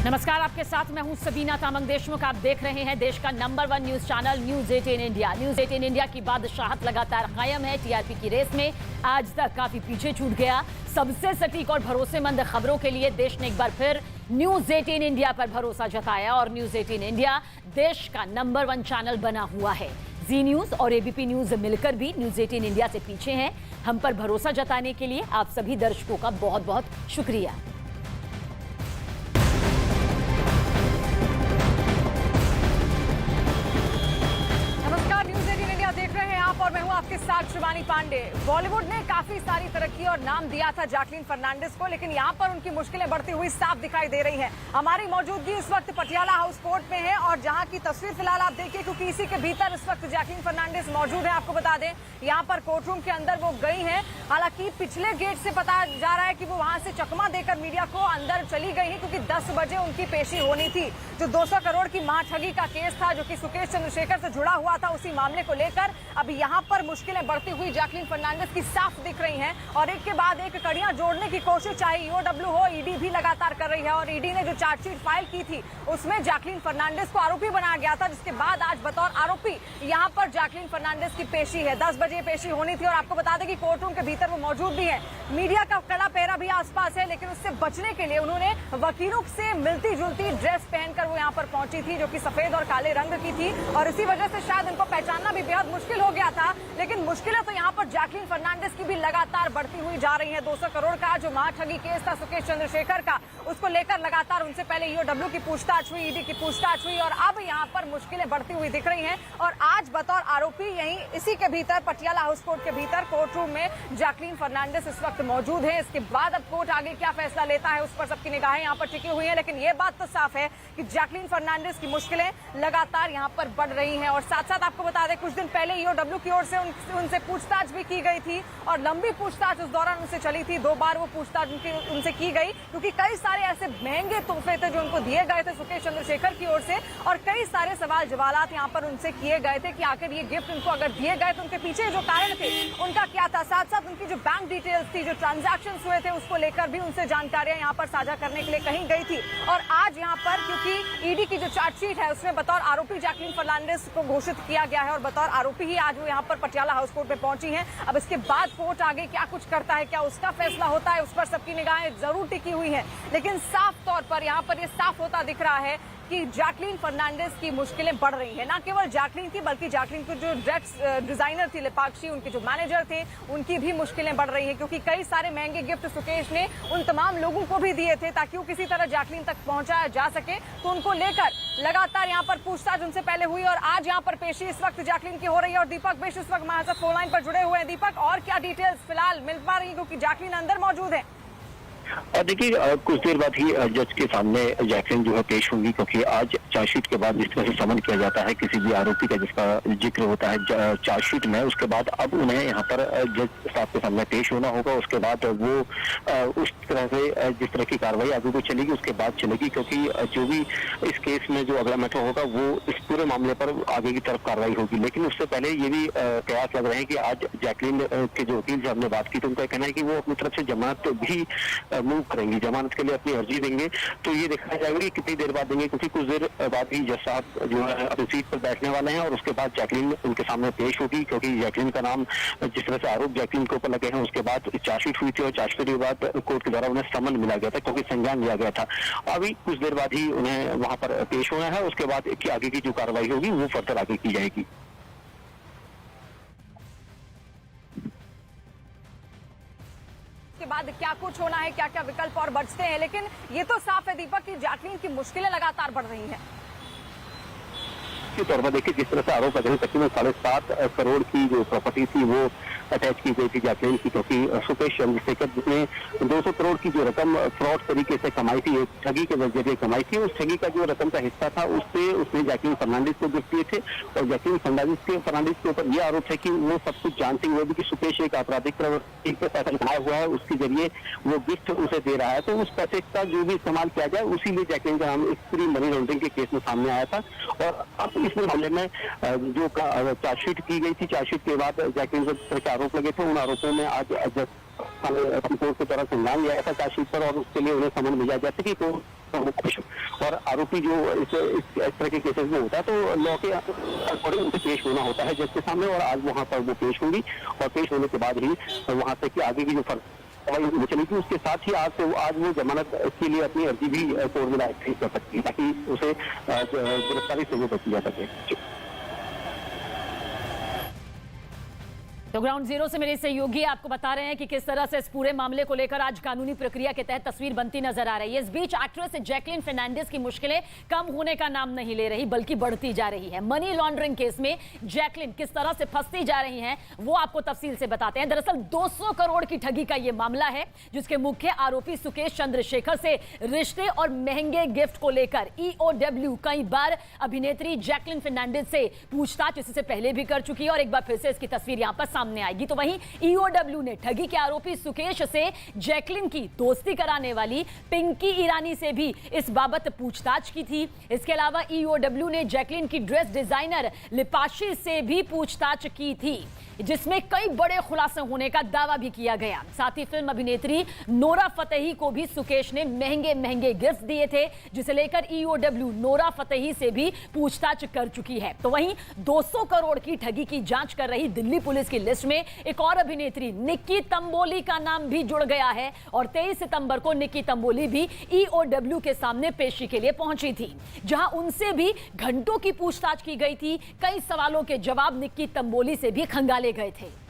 नमस्कार, आपके साथ मैं हूं सबीना तामंग देशमुख। आप देख रहे हैं देश का number 1 news channel news 18 India. News 18 India की बादशाहत लगातार कायम है। टीआरपी की रेस में आज तक काफी पीछे छूट गया। सबसे सटीक और भरोसेमंद खबरों के लिए देश ने एक बार फिर न्यूज 18 इंडिया पर भरोसा जताया और न्यूज 18 इंडिया देश का नंबर 1 चैनल बना हुआ है। जी न्यूज और एबीपी न्यूज मिलकर भी न्यूज 18 इंडिया से पीछे हैं। हम पर भरोसा जताने के लिए आप सभी दर्शकों का बहुत बहुत शुक्रिया। और मैं हूं आपके साथ शिवानी पांडे। बॉलीवुड ने काफी सारी तरक्की और नाम दिया था जैकलीन फर्नांडिस को, लेकिन यहां पर उनकी मुश्किलें बढ़ती हुई साफ दिखाई दे रही हैं। हमारी मौजूदगी इस वक्त पटियाला हाउस कोर्ट में है और जहां की तस्वीर फिलहाल आप देखिए, क्योंकि इसी के भीतर इस वक्त जैकलीन फर्नांडिस मौजूद है। आपको बता दें, यहां पर कोर्ट रूम के अंदर वो गई हैं। हालांकि पिछले गेट से पता जा रहा है कि वो वहां से चकमा देकर मीडिया को अंदर चली गई है, क्योंकि 10 बजे उनकी पेशी होनी थी। जो 200 करोड़ की महाठगी का केस था, जो कि सुकेश चंद्रशेखर से जुड़ा हुआ था, उसी मामले को लेकर अब यहां पर मुश्किलें बढ़ती हुई जैकलीन फर्नांडिस की साफ दिख रही हैं और एक के बाद एक कड़ियां जोड़ने की कोशिश चाहे ईओडब्ल्यू हो, ईडी भी लगातार कर रही है। और ईडी ने जो चार्जशीट फाइल की थी उसमें जैकलीन फर्नांडिस को आरोपी बनाया गया था, जिसके बाद आज बतौर आरोपी यहां पर जैकलीन फर्नांडिस की पेशी है। 10 बजे पेशी होनी थी और आपको बता दें कि कोर्ट रूम के भीतर वो मौजूद भी है। मीडिया का कड़ा पहरा भी आसपास है, लेकिन उससे बचने के लिए उन्होंने वकीलों से मिलती जुलती ड्रेस पहनकर वो यहाँ पर पहुंची थी, जो कि सफेद और काले रंग की थी और इसी वजह से शायद उनको पहचानना भी बेहद मुश्किल हो गया था। लेकिन मुश्किलें तो यहाँ पर जैकलीन फर्नांडिस की भी लगातार बढ़ती हुई जा रही है। 200 करोड़ का जो महाठगी केस था सुकेश चंद्रशेखर का, उसको लेकर लगातार उनसे पहले ईओडब्ल्यू की पूछताछ हुई, ईडी की पूछताछ हुई और अब यहाँ पर मुश्किलें बढ़ती हुई दिख रही हैं। और आज बतौर आरोपी यहीं इसी के भीतर पटियाला हाउस कोर्ट के भीतर कोर्ट रूम में जैकलीन फर्नांडिस इस वक्त मौजूद है। इसके बाद अब कोर्ट आगे क्या फैसला लेता है उस पर सबकी निगाहें यहाँ पर टिकी हुई है। लेकिन ये बात तो साफ है कि जैकलीन फर्नांडिस की मुश्किलें लगातार यहाँ पर बढ़ रही हैं। और साथ साथ आपको बता दें, कुछ दिन पहले ईओडब्ल्यू की ओर से उनसे पूछताछ भी की गई थी और लंबी पूछताछ उस दौरान उनसे चली थी। 2 बार वो पूछताछ उनसे की गई, क्योंकि कई सारे ऐसे महंगे तोहफे थे जो उनको दिए गए थे सुकेश चंद्रशेखर की ओर से और कई सारे सवाल जवालात यहाँ पर उनसे किए गए थे कि आखिर ये गिफ्ट उनको अगर दिए गए तो उनके पीछे जो कारण थे उनका क्या था। साथ साथ उनकी जो बैंक डिटेल्स थी, जो ट्रांजैक्शंस हुए थे, उसको लेकर भी उनसे जानकारियां यहाँ पर साझा करने के लिए कहीं गई थी। और आज यहाँ पर क्योंकि ईडी की जो चार्जशीट है उसमें बतौर आरोपी जैकलीन फर्नांडिस को घोषित किया गया है और बतौर आरोपी ही आज वो यहाँ पर पटियाला हाउस कोर्ट में पहुंची हैं। अब इसके बाद कोर्ट आगे क्या कुछ करता है, क्या उसका फैसला होता है, उस पर सबकी निगाहें जरूर टिकी हुई हैं। लेकिन साफ तौर पर यहाँ पर ये साफ होता दिख रहा है कि जैकलीन फर्नांडिस की मुश्किलें बढ़ रही हैं। ना केवल जैकलीन की, बल्कि जैकलीन की जो ड्रेस डिजाइनर थी लेपाक्षी, उनके जो मैनेजर थे, उनकी भी मुश्किलें बढ़ रही हैं, क्योंकि कई सारे महंगे गिफ्ट सुकेश ने उन तमाम लोगों को भी दिए थे ताकि वो किसी तरह जैकलीन तक पहुंचाया जा सके। तो उनको लेकर लगातार यहाँ पर पूछताछ उनसे पहले हुई और आज यहाँ पर पेशी इस वक्त जैकलीन की हो रही है। और दीपक बिष्ट इस वक्त हमारे साथ फोन लाइन पर जुड़े हुए हैं। दीपक, और क्या डिटेल्स फिलहाल मिल पा रही है, क्योंकि जैकलीन अंदर मौजूद है? और देखिए, कुछ देर बाद ही जज के सामने जैकलीन जो है पेश होंगी, क्योंकि आज चार्जशीट के बाद जिस तरह से समन किया जाता है किसी भी आरोपी का जिसका जिक्र होता है चार्जशीट में, उसके बाद अब उन्हें यहाँ पर जज साहब के सामने पेश होना होगा। उसके बाद वो उस तरह से जिस तरह की कार्रवाई आगे को चलेगी उसके बाद चलेगी, क्योंकि जो भी इस केस में जो अगला मैटर होगा वो इस पूरे मामले पर आगे की तरफ कार्रवाई होगी। लेकिन उससे पहले ये भी कयास लग रहे हैं कि आज जैकलीन के जो वकील से हमने बात की तो उनका कहना है कि वो अपनी तरफ से जमानत भी मूव करेंगी, जमानत के लिए अपनी अर्जी देंगे। तो ये देखा जाएगा कि कितनी देर बाद देंगे, क्योंकि कुछ देर बाद ही जज साहब जो है अपनी सीट पर बैठने वाले हैं और उसके बाद जैकलीन उनके सामने पेश होगी। क्योंकि जैकलीन का नाम, जिस तरह से आरोप जैकलीन के ऊपर लगे हैं, उसके बाद चार्जशीट हुई थी और चार्जशीट के बाद कोर्ट के द्वारा उन्हें समन मिला गया था, क्योंकि संज्ञान लिया गया था। अभी कुछ देर बाद ही उन्हें वहां पर पेश होना है। उसके बाद आगे की जो कार्रवाई होगी वो फर्दर आगे की जाएगी। के बाद क्या कुछ होना है, क्या क्या विकल्प और बचते हैं, लेकिन ये तो साफ है दीपक कि जैकलीन की मुश्किलें लगातार बढ़ रही हैं। के तौर पर देखिए, जिस तरह से आरोप लगे तकरीबन 7.5 करोड़ की जो प्रॉपर्टी थी वो अटैच की गई थी जैकलीन की, क्योंकि सुकेश चंद्रशेखर जिसने 200 करोड़ की जो रकम फ्रॉड तरीके से कमाई थी, एक ठगी के जरिए कमाई थी, उस ठगी का जो रकम का हिस्सा था उससे उसने जैकलीन फर्नांडिस को गिफ्ट दिए थे। और जैकलीन फर्नांडिस के ऊपर यह आरोप है कि वो सब कुछ जानती हुए भी कि सुकेश एक आपराधिक प्रवृत्ति पे पैसा लगाया हुआ है, उसके जरिए वो गिफ्ट उसे दे रहा है। तो उस पैसे का जो भी इस्तेमाल किया जाए उसी लिए जैकलीन का नाम इस पूरी मनी लॉन्ड्रिंग के केस में सामने आया था। और अब इस मामले में जो चार्जशीट की गई थी, चार्जशीट के बाद जैकलीन पर आरोप लगे थे, उन आरोपों में आज कोर्ट के द्वारा संज्ञान लिया था चार्जशीट पर और उसके लिए उन्हें समन भेजा, जैसे कि और आरोपी जो इस तरह के केसेस में होता है तो लॉ के अकॉर्डिंग उसे पेश होना होता है जज के सामने, और आज वहां पर वो पेश होंगी और पेश होने के बाद ही वहां से कि आगे की जो चलेगी। उसके साथ ही आज वो जमानत के लिए अपनी अर्जी भी कोर्ट में दाखिल कर सकती है ताकि उसे गिरफ्तारी से वो बची जा सके। तो ग्राउंड जीरो से मेरे सहयोगी आपको बता रहे हैं कि किस तरह से इस पूरे मामले को लेकर आज कानूनी प्रक्रिया के तहत तस्वीर बनती नजर आ रही है। इस बीच एक्ट्रेस जैकलिन फर्नांडिस की मुश्किलें कम होने का नाम नहीं ले रही बल्कि बढ़ती जा रही है। मनी लॉन्ड्रिंग केस में जैकलिन किस तरह से फंसती जा रही हैं वो आपको तफसील से बताते हैं। दरअसल 200 करोड़ की ठगी का यह मामला है जिसके मुख्य आरोपी सुकेश चंद्रशेखर से रिश्ते और महंगे गिफ्ट को लेकर ईओडब्ल्यू कई बार अभिनेत्री जैकलिन फर्नांडिस से पूछताछ इससे पहले भी कर चुकी है और एक बार फिर से इसकी तस्वीर यहां पर सामने आएगी। तो वहीं ईओडब्ल्यू ने ठगी के आरोपी सुकेश से जैकलिन की दोस्ती कराने वाली पिंकी ईरानी से भी इस बाबत पूछताछ की थी। इसके अलावा ईओडब्ल्यू ने जैकलिन की ड्रेस डिजाइनर लिपाशी से भी पूछताछ की थी जिसमें कई बड़े खुलासे होने का दावा भी किया गया। साथ ही फिल्म अभिनेत्री नोरा फतेही को भी सुकेश ने महंगे महंगे गिफ्ट दिए थे जिसे लेकर ईओडब्ल्यू नोरा फतेही से भी पूछताछ कर चुकी है। तो वहीं 200 करोड़ की ठगी की जांच कर रही दिल्ली पुलिस की लिस्ट में एक और अभिनेत्री निक्की तंबोली का नाम भी जुड़ गया है और 23 सितंबर को निक्की तंबोली भी ईओडब्ल्यू के सामने पेशी के लिए पहुंची थी जहां उनसे भी घंटों की पूछताछ की गई थी। कई सवालों के जवाब निक्की तंबोली से भी खंगाले गए थे।